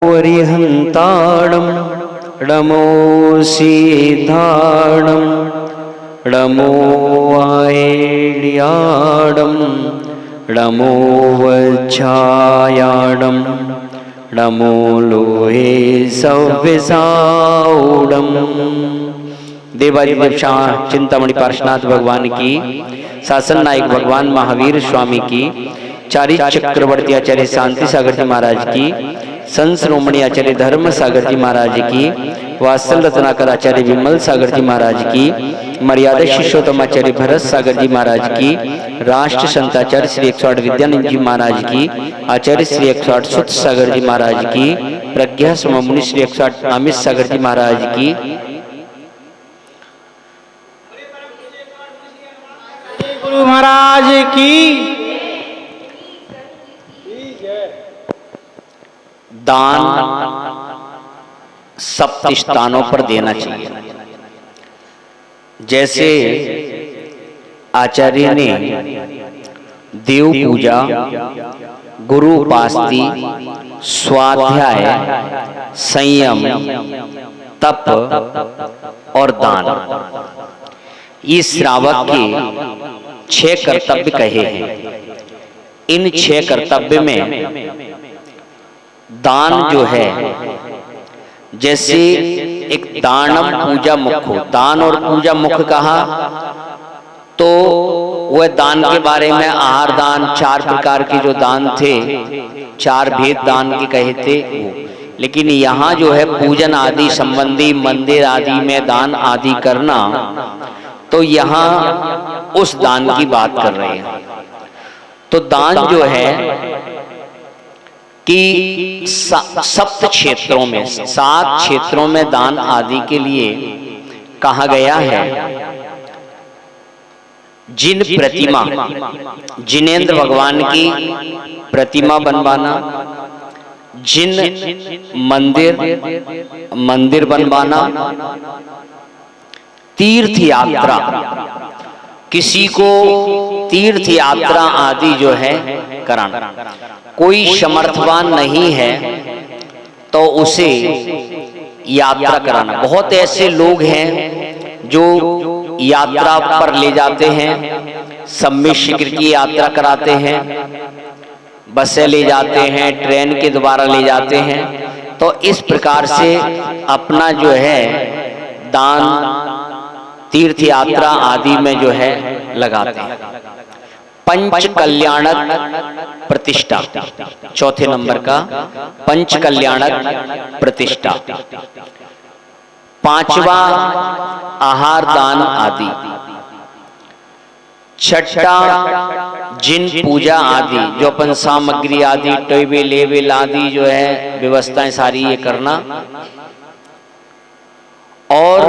वरिहन्ताणं नमो सीधाणं नमो वायेल्याणं नमो वज्झायाणं नमो लोहे सव्यसाऊणं। देवादिदेव चिंतामणि पार्श्वनाथ भगवान की, शासन नायक भगवान महावीर स्वामी की, चारी चक्रवर्ती आचार्य शांति सागर जी महाराज की, संत श्रोमणी आचार्य धर्म सागर जी महाराज की, वात्सल रत्नाकर आचार्य विमल सागर जी महाराज की, मर्यादा शिष्योत्तम आचार्य भरत सागर जी महाराज की, राष्ट्र संताचार्य श्री 108 विद्यानंद जी महाराज की, आचार्य श्री 108 सुत सागर जी महाराज की, प्रज्ञा सममुनि श्री 108 अमित सागर जी महाराज की, गुरु महाराज की। दान सप्त स्थानों पर देना चाहिए। जैसे आचार्य ने देव पूजा, गुरु उपासना, स्वाध्याय, संयम, तप और दान, ये श्रावक के 6 कर्तव्य कहे हैं। इन 6 कर्तव्य में दान जो है, जैसे एक दानम पूजा मुख हो, दान और पूजा मुख कहा तो वह दान के बारे में आहार दान, 4 प्रकार के जो दान थे, 4 भेद दान के कहे थे वो। लेकिन यहाँ जो है पूजन आदि संबंधी मंदिर आदि में दान आदि करना, तो यहाँ उस दान की बात कर रहे हैं। तो दान जो है कि सप्त क्षेत्रों में, 7 क्षेत्रों में दान आदि के लिए कहा गया है। जिन प्रतिमा, जिनेंद्र भगवान की प्रतिमा बनवाना, जिन मंदिर बनवाना, तीर्थ यात्रा, किसी को तीर्थ यात्रा आदि जो है कराना। कोई समर्थवान नहीं है तो उसे यात्रा कराना। बहुत ऐसे लोग हैं जो यात्रा पर ले जाते हैं, सम्मिश्र शिखर की यात्रा कराते हैं, बसें ले जाते हैं, ट्रेन के द्वारा ले जाते हैं। तो इस प्रकार से अपना जो है दान तीर्थ यात्रा आदि में जो है लगाते हैं। पंच कल्याणक प्रतिष्ठा, चौथे नंबर का पंच कल्याणक प्रतिष्ठा। 5वां आहार दान आदि। 6ठा जिन पूजा आदि, जो अपन सामग्री आदि, टेबल लेबल आदि जो है व्यवस्थाएं सारी ये करना। और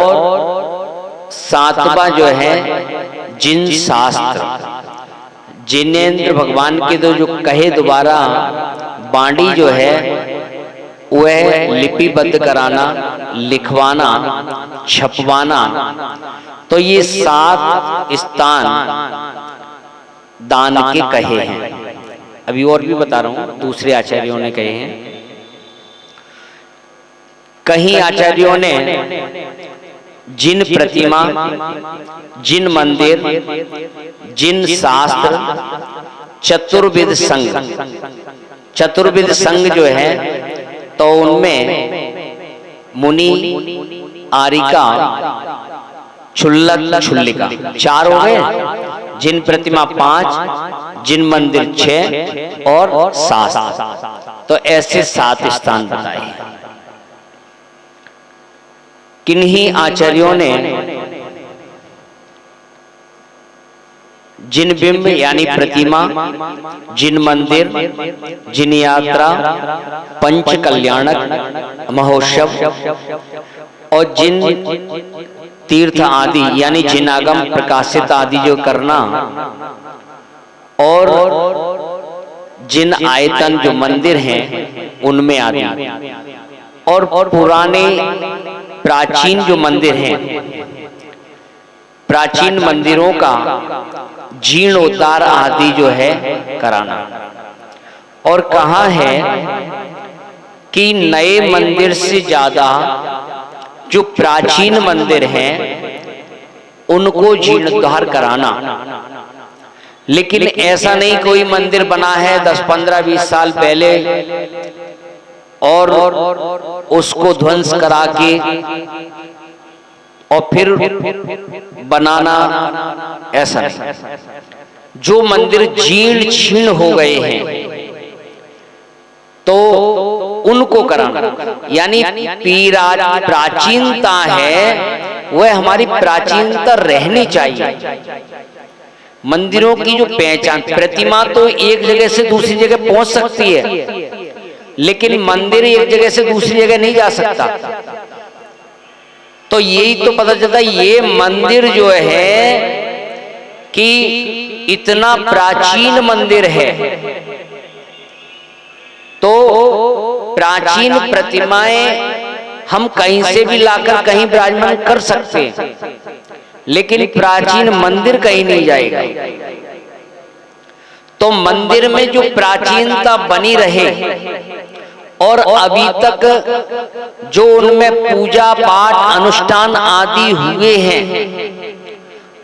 7वां जो है जिन शास्त्र, जिनेंद्र भगवान के जो कहे द्वारा बाणी जो है वह लिपिबद्ध कराना, लिखवाना, छपवाना। तो ये 7 स्थान दान के कहे हैं। अभी और भी बता रहा हूं, दूसरे आचार्यों ने कहे हैं। कहीं आचार्यों ने जिन प्रतिमा, जिन मंदिर, जिन शास्त्र, चतुर्विध संघ, चतुर्विध संघ जो है तो उनमें मुनि, आरिका, छुल्लक, छुल्लिका 4 हो गए। जिन प्रतिमा 5, जिन मंदिर 6 और शास्त्र, तो ऐसे 7 स्थान बताए। किन्हीं आचार्यों ने जिन बिंब यानी प्रतिमा, जिन मंदिर, जिन यात्रा, पंच कल्याणक महोत्सव और जिन तीर्थ आदि यानी जिन आगम प्रकाशित आदि जो करना, और जिन आयतन जो मंदिर हैं उनमें आदि, और पुराने प्राचीन जो मंदिर हैं, प्राचीन मंदिरों का जीर्णोद्धार आदि जो है कराना। और कहा है कि नए मंदिर से ज्यादा जो प्राचीन मंदिर हैं उनको जीर्णोद्धार कराना। लेकिन ऐसा नहीं कोई मंदिर बना है 10, 15, 20 साल पहले और उसको ध्वंस करा के और फिर बनाना, ऐसा नहीं। जो मंदिर जीर्ण छीर्ण हो गए हैं तो उनको कराना, यानी प्राचीनता है वह हमारी प्राचीनता रहनी चाहिए। मंदिरों की जो पहचान, प्रतिमा तो एक जगह से दूसरी जगह पहुंच सकती है लेकिन मंदिर एक जगह से दूसरी जगह नहीं जा सकता। तो यही तो पता चलता है ये मंदिर जो है कि इतना प्राचीन मंदिर है तो प्राचीन प्रतिमाएं हम कहीं से भी लाकर कहीं विराजमान कर सकते हैं लेकिन प्राचीन मंदिर कहीं नहीं जाएगा। तो मंदिर में जो प्राचीनता बनी रहे और अभी तक जो उनमें पूजा पाठ अनुष्ठान आदि हुए हैं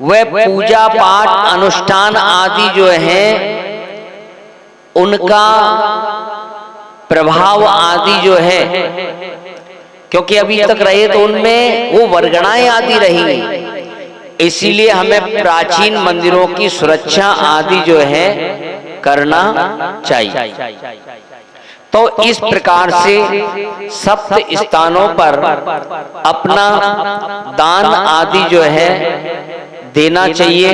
वह पूजा पाठ अनुष्ठान आदि जो है उनका प्रभाव आदि जो है, क्योंकि अभी तक रहे तो उनमें वो वर्गणाएं आदि रही, इसीलिए हमें प्राचीन मंदिरों की सुरक्षा आदि जो है करना चाहिए। तो इस प्रकार से सप्त स्थानों पर अपना दान आदि जो है देना चाहिए।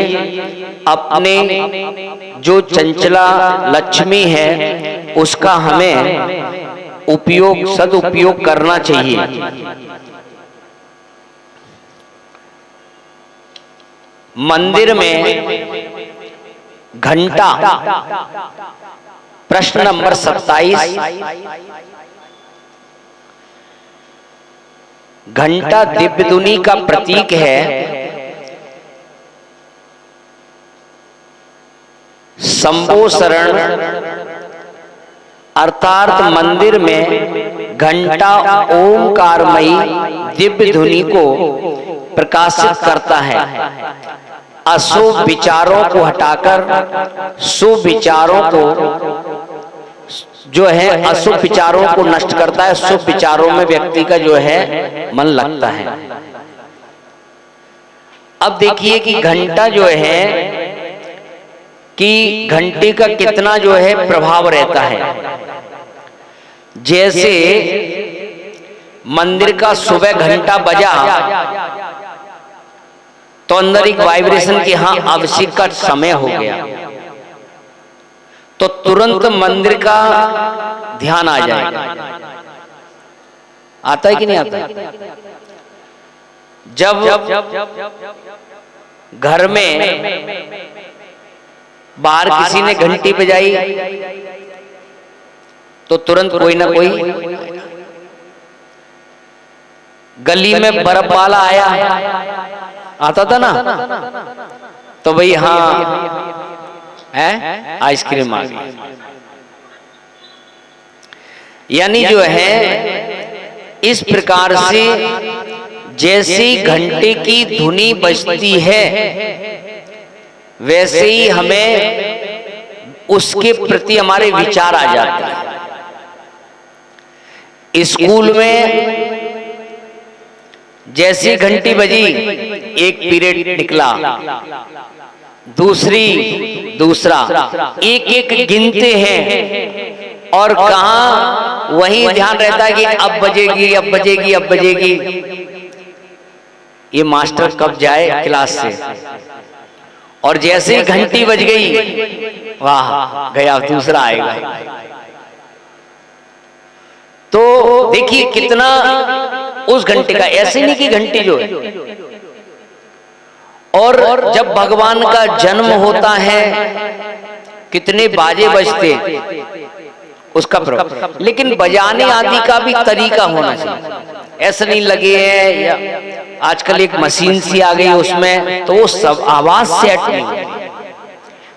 अपने जो चंचला लक्ष्मी है उसका हमें उपयोग सदुपयोग करना चाहिए। मंदिर में घंटा, प्रश्न नंबर 27, घंटा दिव्य दुनी का प्रतीक है। शंभो शरण अर्थात मंदिर में घंटा ओंकारमयी दिव्य धुनी को प्रकाशित करता है। अशुभ विचारों को हटाकर शुभ विचारों को जो है, अशुभ विचारों को नष्ट करता है, शुभ विचारों में व्यक्ति का जो है मन लगता है। अब देखिए कि घंटा जो है कि घंटे का कितना जो है प्रभाव रहता है। जैसे मंदिर का सुबह घंटा बजा तो अंदर एक वाइब्रेशन की हाँ आवश्यक का समय हो गया, तो तुरंत मंदिर का ध्यान आ जाएगा। आता है कि नहीं आता? जब घर में बाहर किसी ने घंटी बजाई तो तुरंत कोई ना कोई, गली में बर्फ वाला आया, आता था ना, तो भाई हाँ है आइसक्रीम आ गई। यानी जो है इस प्रकार से जैसी घंटे की धुनी बजती है वैसे ही हमें उसके प्रति हमारे विचार आ जाते हैं। स्कूल में जैसी घंटी बजी एक पीरियड निकला, दूसरा एक एक गिनते हैं और कहाँ वही ध्यान रहता है कि अब बजेगी अब बजेगी अब बजेगी, ये मास्टर कब जाए क्लास से। और जैसे ही घंटी बज गई वाह गया, दूसरा आएगा। तो देखिए कितना उस घंटे का, ऐसे नहीं कि घंटी जो है। और जब भगवान का जन्म होता है कितने बाजे बजते उसका प्रभाव, लेकिन बजाने आदि का भी तरीका होना चाहिए। ऐसा नहीं लगे है या आजकल एक मशीन सी आ गई उसमें तो वो सब आवाज सेट नहीं होती।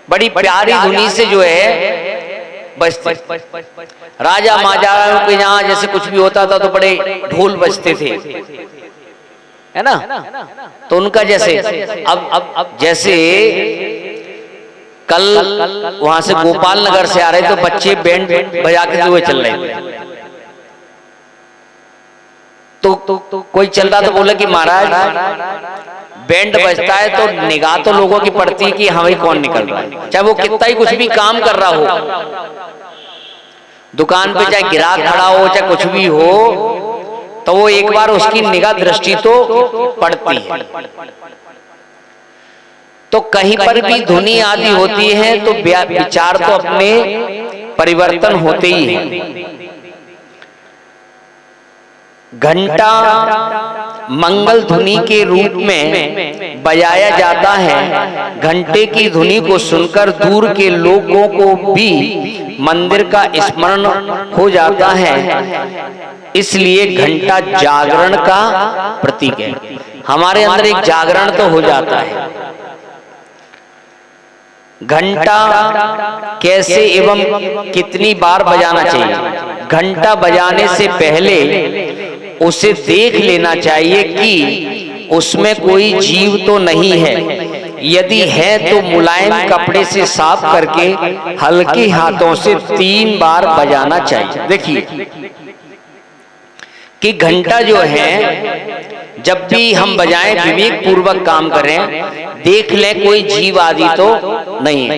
बड़ी प्यारी धुनी से जो है बजते। राजा महाराजाओं के यहाँ जैसे कुछ भी होता था तो बड़े ढोल बजते थे, है ना। तो उनका जैसे अब जैसे कल वहां से गोपाल नगर से आ रहे तो बच्चे बैंड बजा के हुए चल रहे थे, तो कोई चल रहा तो बोला कि महाराज बैंड बजता है तो निगाह तो लोगों की पड़ती है कि हाँ भाई कौन निकल रहा है, चाहे वो कितना ही कुछ भी काम कर रहा हो, दुकान पे चाहे ग्राहक खड़ा हो चाहे कुछ भी हो, तो वो एक बार उसकी निगाह दृष्टि तो पड़ती है। तो कहीं पर भी धुनी आदि होती है तो विचार तो अपने परिवर्तन होते ही हैं। घंटा मंगल ध्वनि के रूप में बजाया जाता है। घंटे की ध्वनि को सुनकर दूर के लोगों को भी मंदिर का स्मरण हो जाता है, इसलिए घंटा जागरण का प्रतीक है। हमारे अंदर एक जागरण तो हो जाता है। घंटा कैसे एवं कितनी बार बजाना चाहिए? घंटा बजाने से पहले उसे देख लेना चाहिए कि उसमें कोई जीव तो नहीं है। यदि है तो मुलायम कपड़े से साफ करके हल्के हाथों से 3 बार बजाना चाहिए। देखिए कि घंटा जो है जब भी हम बजाएं विवेक पूर्वक काम करें, देख लें कोई जीव आदि तो नहीं है।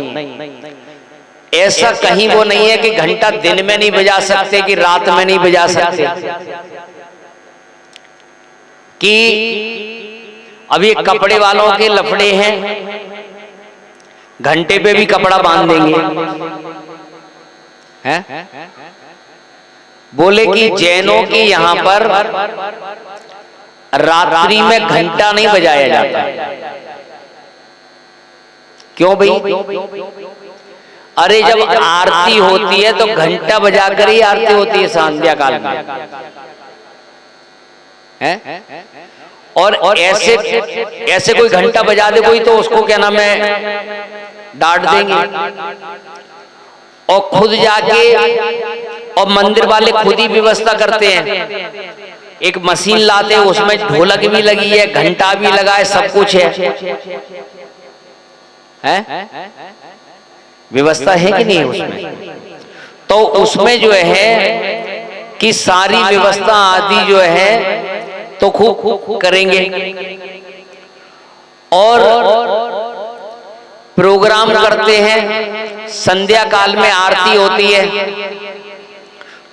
ऐसा कहीं वो नहीं है कि घंटा दिन में नहीं बजा सकते कि रात में नहीं बजा सकते, कि अब ये कपड़े वालों के लफड़े हैं, घंटे पे भी कपड़ा बांध देंगे, हैं? बोले कि जैनों के यहाँ पर रात्रि में घंटा नहीं बजाया जाता। क्यों भाई? अरे जब आरती होती है तो घंटा बजाकर ही आरती होती है संध्या काल में, हैं? और ऐसे कोई घंटा बजा दे कोई तो उसको क्या नाम है डांट देंगे। और खुद जाके और मंदिर वाले खुद ही व्यवस्था करते हैं, एक मशीन लाते हैं उसमें ढोलक भी लगी है, घंटा भी लगा है, सब कुछ है? व्यवस्था है कि नहीं है उसमें? तो उसमें जो है कि सारी व्यवस्था आदि जो है तो खूब करेंगे और प्रोग्राम करते हैं। संध्या काल में आरती होती है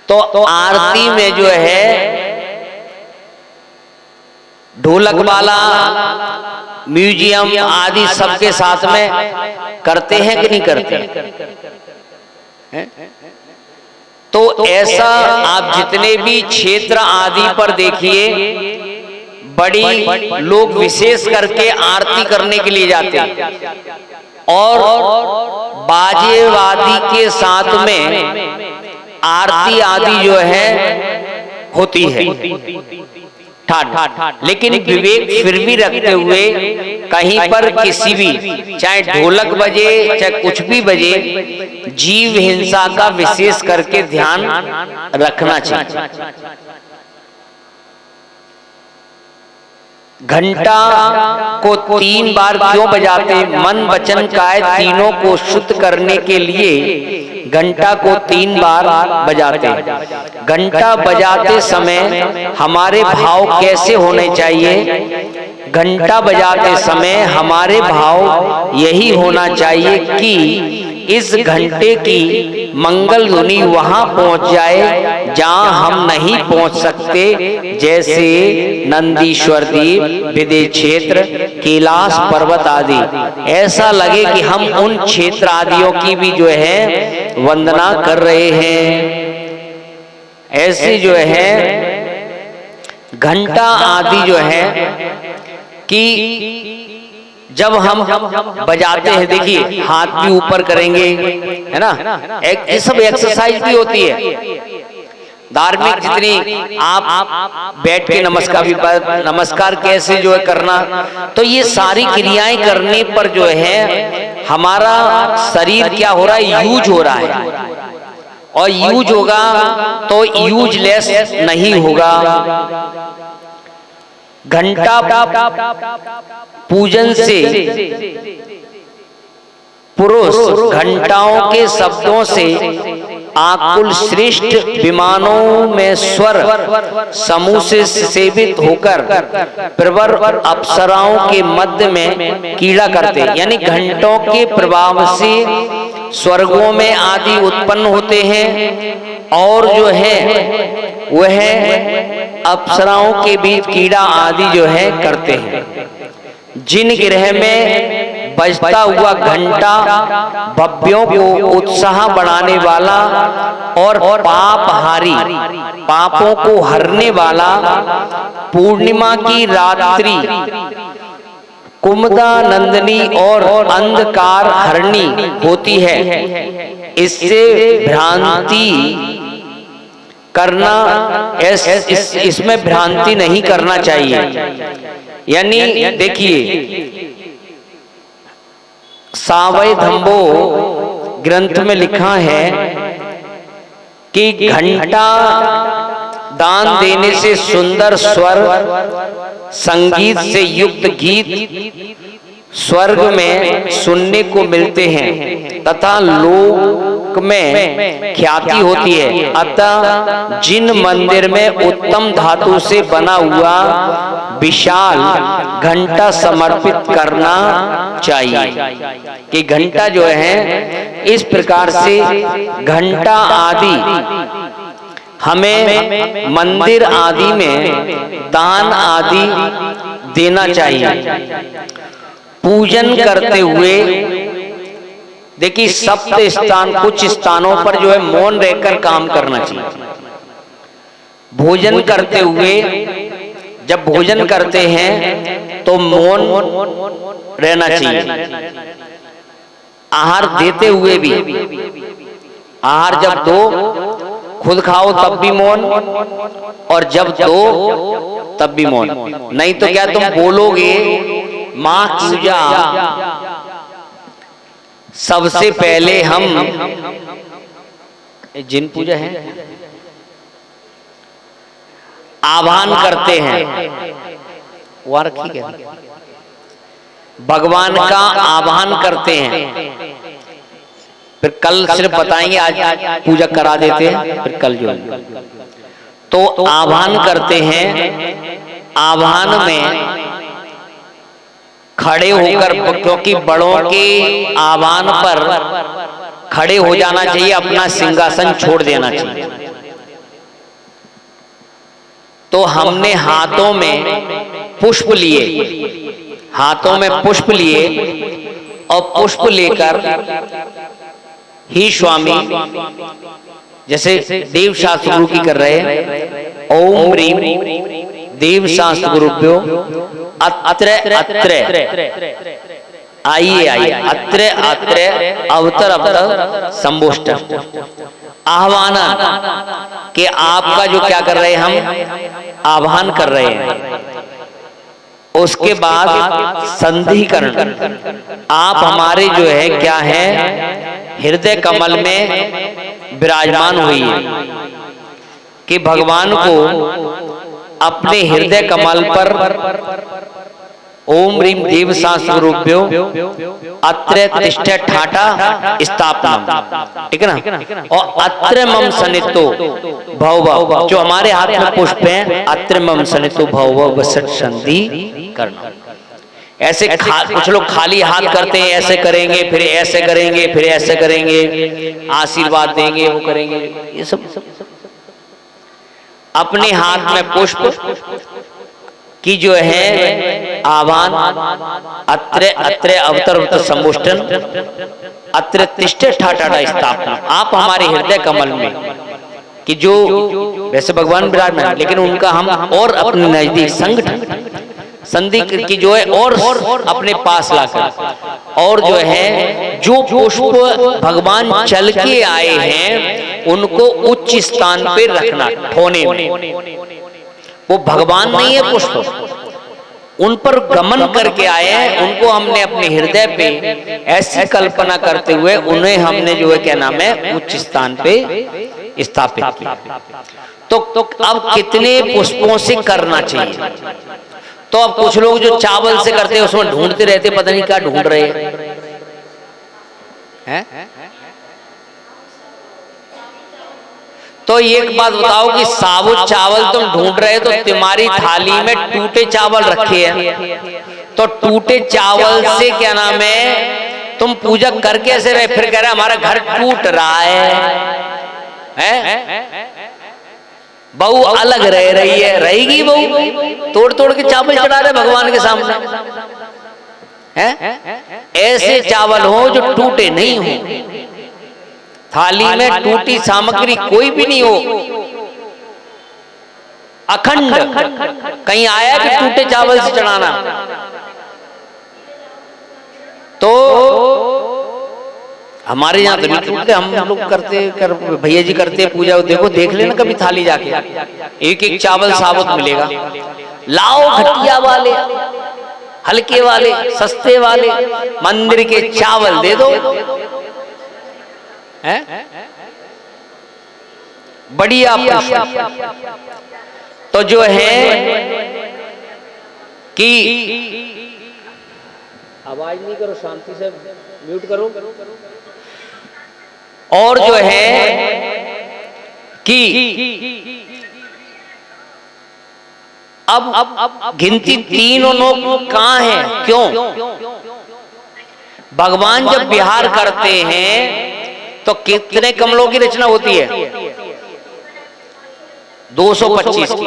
तो आरती में जो है ढोलक वाला म्यूजियम आदि सबके साथ में करते हैं कि नहीं करते हैं? तो ऐसा आप जितने भी क्षेत्र आदि पर देखिए, बड़ी लोग विशेष करके आरती करने के लिए जाते हैं और बाजेवादी के साथ में आरती आदि जो है होती है ठाठ। लेकिन विवेक फिर भी रखते हुए कहीं पर किसी भी चाहे ढोलक बजे चाहे कुछ भी बजे, जीव हिंसा का विशेष करके ध्यान रखना चाहिए। घंटा को 3 बार क्यों बजाते? मन वचन काया तीनों को शुद्ध करने के लिए घंटा को 3 बार बजाते हैं। घंटा बजाते समय हमारे भाव कैसे होने चाहिए? घंटा बजाते समय हमारे भाव यही होना चाहिए कि इस घंटे की मंगल ध्वनि वहां पहुंच जाए जहां हम नहीं पहुंच सकते, जैसे नंदीश्वर द्वीप, विदेश क्षेत्र, कैलाश पर्वत आदि। ऐसा लगे कि हम उन क्षेत्र आदियों की भी जो है वंदना कर रहे हैं। ऐसे जो है घंटा आदि जो है कि जब हम बजाते हैं, देखिए हाथ भी ऊपर करेंगे, है ना, ये सब एक्सरसाइज भी होती है। धार्मिक जितनी आप बैठ के नमस्कार कैसे जो है करना, तो ये सारी क्रियाएं करने पर जो है हमारा शरीर क्या हो रहा है, यूज हो रहा है। और यूज होगा तो यूजलेस नहीं होगा। घंटा पूजन से पुरुष घंटाओं के शब्दों से आकुल श्रेष्ठ विमानों में स्वर समूह से सेवित होकर प्रवर अप्सराओं के मध्य में कीड़ा करते, यानी घंटों के प्रभाव से स्वर्गों में आदि उत्पन्न होते हैं और जो है वह अप्सराओं के बीच कीड़ा आदि जो है करते हैं। जिन ग्रह में बजता हुआ घंटा भव्यों को उत्साह बढ़ाने वाला और पापहारी पापों को हरने वाला पूर्णिमा की रात्रि कुमुदा नंदिनी और अंधकार हरणी होती है, इससे भ्रांति करना इसमें भ्रांति नहीं करना चाहिए। यानी देखिए सावय धम्बो ग्रंथ में लिखा है कि घंटा दान देने से सुंदर स्वर संगीत से युक्त गीत स्वर्ग में सुनने को मिलते हैं तथा लोक में ख्याति होती है। अतः जिन मंदिर में उत्तम धातु से बना हुआ विशाल घंटा समर्पित करना चाहिए कि घंटा जो है इस प्रकार से घंटा आदि हमें मंदिर आदि में दान आदि देना चाहिए। पूजन करते हुए देखिए सप्त स्थान कुछ स्थानों पर जो है मौन रहकर काम करना चाहिए। भोजन करते हुए जब भोजन करते हैं तो मौन रहना चाहिए। आहार देते हुए भी आहार जब दो खुद खाओ तब भी मौन और जब दो तब भी मौन। नहीं तो क्या तुम बोलोगे मां पूजा सबसे पहले हम जिन पूजा है आह्वान करते हैं वहां रखी है भगवान का आह्वान करते हैं, फिर कल सिर्फ बताएंगे आज पूजा करा देते हैं, फिर कल जो तो आह्वान करते हैं। आह्वान में खड़े होकर क्योंकि बड़ों के आह्वान पर खड़े हो जाना चाहिए, अपना सिंहासन छोड़ देना चाहिए। तो हमने हाथों में पुष्प लिए, हाथों में पुष्प लिए और पुष्प लेकर ही स्वामी जैसे देव शास्त्र गुरु की कर रहे हैं ओम ह्रीम देव शास्त्र गुरुभ्यो अत्र अत्र आइए आइए अत्र अत्र अवतर अवतर संबोष्ट आह्वान के आपका जो क्या कर रहे हैं हम आह्वान कर रहे हैं। उसके बाद संधिकरण आप हमारे जो है क्या है हृदय कमल में विराजमान हुई है कि भगवान को अपने हृदय कमल पर ओम ह्रीम देव शास्त्रुभ्यो अत्र तिष्ठ ठाटा स्थापना, ठीक है ना। और अत्र मम सनितो भव जो हमारे हाथ में पुष्प हैं अत्र मम सनितो भव वसत संधि करना। ऐसे कुछ लोग खाली हाथ करते हैं, ऐसे करेंगे फिर ऐसे करेंगे फिर ऐसे करेंगे, आशीर्वाद देंगे वो करेंगे, ये सब अपने हाथ में पुष्प की जो है आह्वान अत्र अत्र अवतर अवतर संबोष्टन अत्र तिष्ठ ठाटा स्थापना आप हमारे हृदय कमल में कि जो वैसे भगवान विराजमान लेकिन उनका हम और अपने नजदीक संगठन संधि की जो है और अपने पास लाकर और जो है जो पुष्प भगवान चल के आए हैं उनको उच्च स्थान पे रखना ठोने में। वो भगवान नहीं है पुष्प, उन पर गमन करके आए हैं, उनको हमने अपने हृदय पे ऐसी कल्पना करते हुए उन्हें हमने जो है क्या नाम है उच्च स्थान पे स्थापित किया। तो अब कितने पुष्पों से करना चाहिए? तो अब कुछ लोग जो चावल से करते हैं उसमें ढूंढते रहते, पता नहीं क्या ढूंढ रहे हैं। तो एक बात बताओ कि साबुत चावल तुम ढूंढ रहे तो तुम्हारी थाली में टूटे चावल रखे हैं, तो टूटे चावल से क्या नाम है तुम पूजा कर कैसे रहे? फिर कह रहे हमारा घर टूट रहा है? बहू अलग रह रही है, रहेगी बहू? तोड़ तोड़ के चावल चढ़ा रहे भगवान के सामने हैं? ऐसे चावल हो जो टूटे नहीं हो, थाली में टूटी सामग्री कोई भी नहीं हो, अखंड। कहीं आया कि टूटे चावल से चढ़ाना? तो हमारे यहाँ तो नहीं टूटते, हम लोग करते भैया जी करते पूजा। देखो देख लेना कभी थाली जाके, एक एक चावल साबुत मिलेगा। लाओ घटिया वाले, हल्के वाले, सस्ते वाले मंदिर के चावल दे दो, है बढ़िया। तो जो है कि आवाज नहीं करो, शांति से म्यूट करो। और जो है कि अब गिनती 3 और 9 कहां है? क्यों? भगवान जब विहार करते हैं तो कितने कमलों की रचना होती है? 225 की।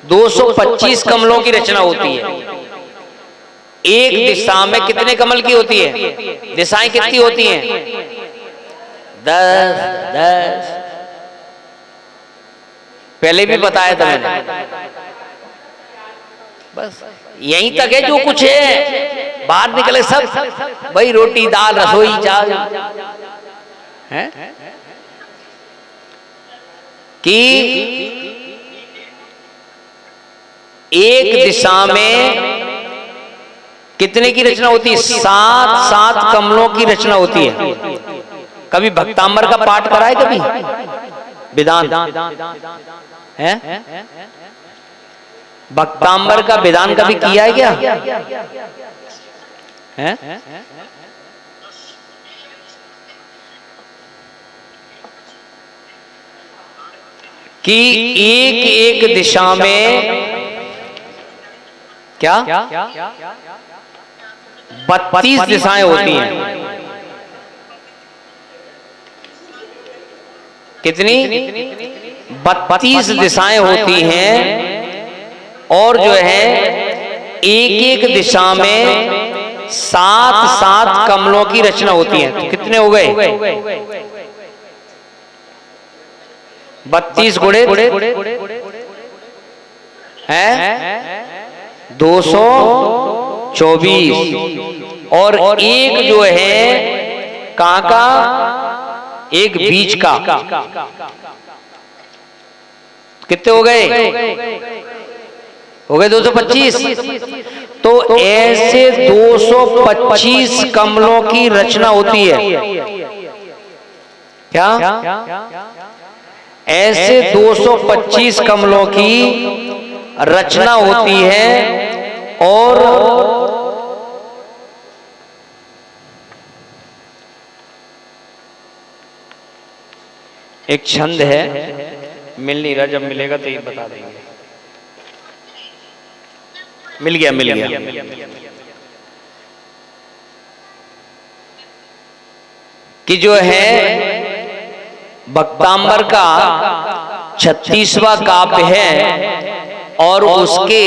225 कमलों की रचना होती है। एक दिशा में कितने कमल की होती है? दिशाएं कितनी होती हैं? 10। पहले भी बताया था मैंने। बस यहीं तक है जो कुछ है, बाहर निकले सब भाई रोटी दाल रसोई चावल है कि एक दिशा में कितने की रचना होती है? 7 कमलों की रचना होती है। कभी भक्तांबर का पाठ कराए? कभी विधान है? भक्तांबर का विधान कभी किया है क्या? है? कि एक एक दिशा में क्या 32 दिशाएं होती हैं। कितनी? 32 दिशाएं होती हैं। और जो है एक एक दिशा में 7 कमलों की रचना होती है। तो कितने हो गए? 32 गुणे हैं 224। और एक जो है कहां का? एक बीच का। कितने हो गए? हो गए 225। तो ऐसे 225 कमलों की रचना होती है। क्या? ऐसे 225 कमलों की रचना होती है। और एक छंद है, मिल नहीं रहा, जब मिलेगा तो ये बता देंगे। मिल गया। कि जो है भक्तांबर का 36वां काव्य है और उसके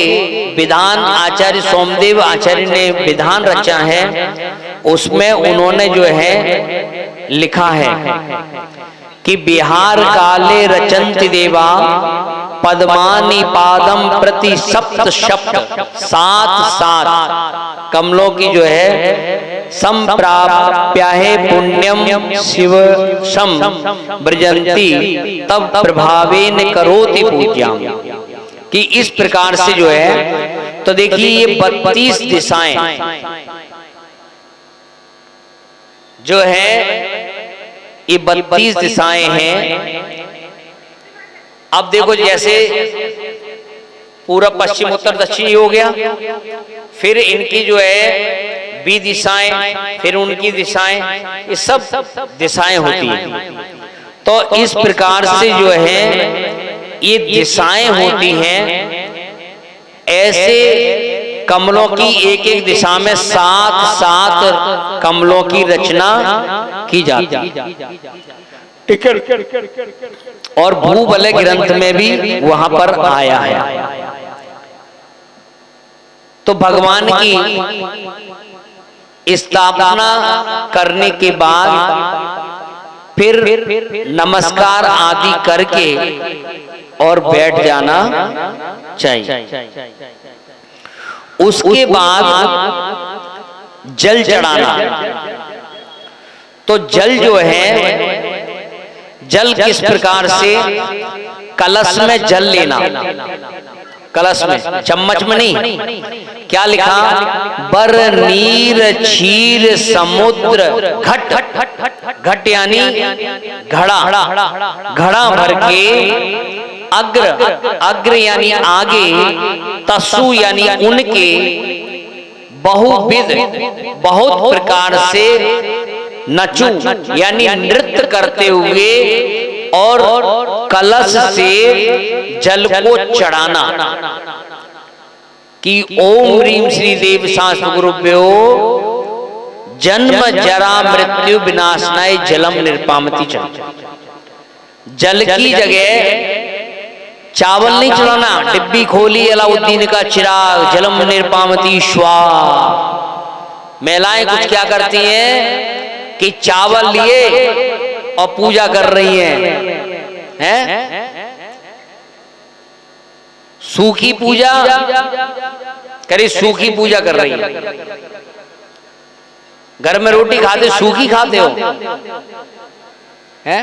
विधान आचार्य सोमदेव आचार्य ने विधान रचा है। उसमें उन्होंने जो है लिखा है कि बिहार काले रचंति देवा पद्मानि पादम प्रति सप्त शब्द। 7 कमलों की जो है संप्राप्याहे पुण्यम शिव सम ब्रजंती तब प्रभावेन करोति पूज्याम। कि इस प्रकार से जो है तो देखिए ये 32 दिशाएं जो है, ये 32 दिशाएं हैं। अब देखो जैसे पूरब पश्चिम उत्तर दक्षिण हो गया, फिर इनकी जो है 20 दिशाएं, फिर उनकी दिशाएं, ये सब दिशाएं होती हैं। तो इस प्रकार से जो है ये दिशाएं होती हैं। ऐसे कमलों की एक एक दिशा में 7 कमलों की रचना की जाती है और भूबल ग्रंथ में भी वहां पर आया है। तो भगवान की स्थापना करने के बाद फिर नमस्कार आदि करके और बैठ जाना चाहिए। उसके बाद जल चढ़ाना। तो जल जो है, जल किस प्रकार से, कलश में जल लेना, कलश में, चम्मच में नहीं। क्या लिखा, बर नीर क्षीर समुद्र घट, घट यानी घड़ा, घड़ा भर के अग्र, अग्र यानी आगे, तसु यानी उनके, बहुविध बहुत प्रकार से नचू यानी नृत्य करते हुए और कलश से जल को चढ़ाना कि ओम ह्रीम श्री देव शास्त्र गुरुभ्यो जन्म जरा मृत्यु विनाशनाय जलम निर्पामति चढ़। जल की जगह चावल नहीं चढ़ाना, डिब्बी खोली अलाउद्दीन का चिराग जलम निर्पामति स्वाहा। महिलाएं कुछ क्या करती हैं कि चावल लिए और पूजा कर रही हैं, सूखी पूजा करे, सूखी पूजा कर रही है। घर में रोटी खाते सूखी खाते हो, हैं?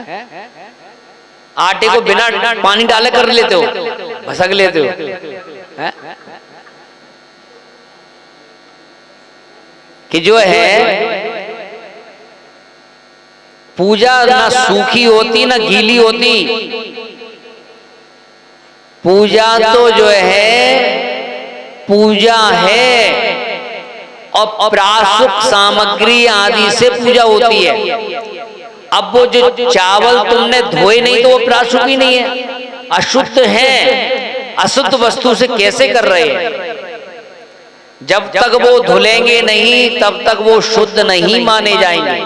आटे को बिना पानी डाले कर लेते हो, भसक लेते हो, हैं? कि जो है पूजा ना सूखी होती ना गीली होती। पूजा तो जो है पूजा है और प्रासुक सामग्री आदि से पूजा होती है। अब वो जो चावल तुमने धोए नहीं तो वो प्रासुक ही नहीं है, अशुद्ध है, अशुद्ध वस्तु से कैसे कर रहे हैं। जब तक वो धुलेंगे नहीं तब तक वो शुद्ध नहीं माने जाएंगे।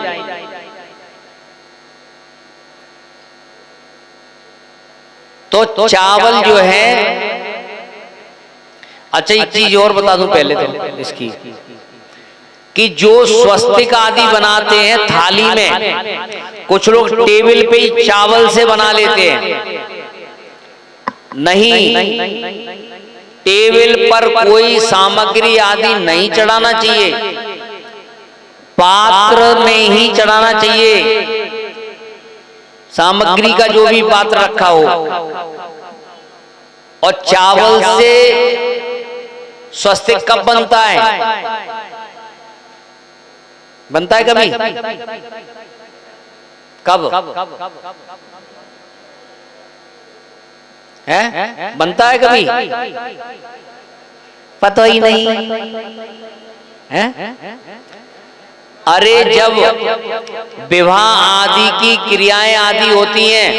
तो चावल जो है, अच्छा एक चीज और बता दूं पहले तो इसकी, कि जो स्वस्तिक आदि बनाते हैं थाली में, कुछ लोग टेबल पे ही चावल से बना लेते हैं। नहीं, टेबल पर कोई सामग्री आदि नहीं चढ़ाना चाहिए, पात्र में ही चढ़ाना चाहिए। सामग्री का जो भी पात्र रखा हो, और चावल से स्वस्तिक कब बनता है? बनता है कभी? कब है? बनता है कभी? पता ही नहीं है। अरे जब विवाह आदि की क्रियाएं आदि होती हैं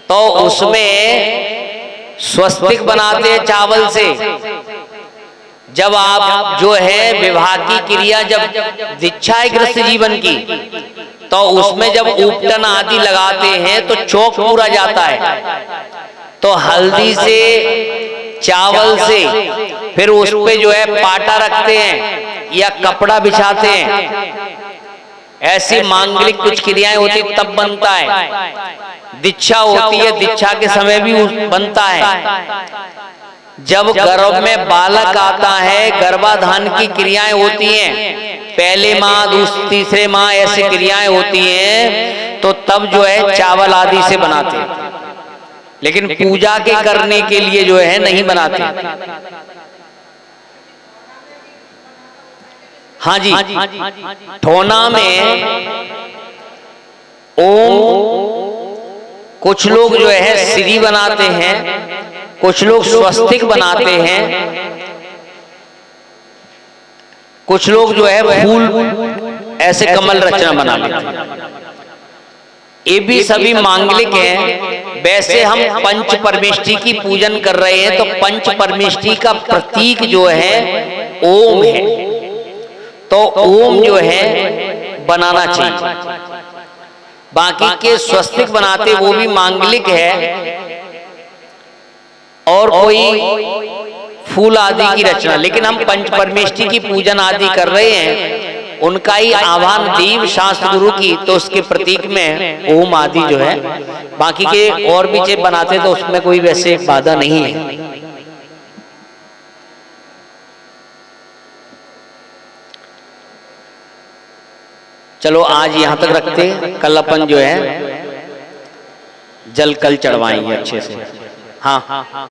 तो उसमें स्वस्तिक बनाते हैं चावल से। जब आप जो है विवाह की क्रिया जब दीक्षा है गृहस्थ जीवन की, तो उसमें जब उपटन आदि लगाते हैं तो चौक पूरा जाता है। तो हल्दी से, चावल से, फिर उस पे जो है पाटा रखते हैं या कपड़ा बिछाते हैं। ऐसी मांगलिक कुछ क्रियाएं होती तब बनता है। दीक्षा होती है, दीक्षा के समय भी बनता है। जब गर्भ में बालक आता है, गर्भाधान की क्रियाएं होती हैं, पहले माह तीसरे माह ऐसी क्रियाएं होती हैं, तो तब जो है चावल आदि से बनाते हैं। लेकिन पूजा के करने के लिए जो है नहीं बनाते। हाँ जी, ठोना में ओम, कुछ लोग जो है श्री बनाते हैं, कुछ लोग स्वस्तिक बनाते हैं, कुछ लोग जो है फूल ऐसे कमल रचना बना लेते हैं। ये भी सभी मांगलिक हैं। वैसे हम पंच परमेष्टि की पूजन कर रहे हैं, तो पंच परमेष्टि का प्रतीक जो है ओम है, तो ओम जो है बनाना चाहिए। बाकी के स्वस्तिक बनाते वो भी मांगलिक है और कोई फूल आदि की रचना, लेकिन हम पंच परमेष्टि की पूजन आदि कर रहे हैं, उनका ही आह्वान दीव शास्त्र गुरु की, तो उसके प्रतीक में ओम आदि जो है, बाकी के और भी चीज बनाते तो उसमें कोई वैसे बाधा नहीं है। चलो आज यहां तक रखते, कल अपन जो है जल कल चढ़वाएंगे अच्छे से। हाँ।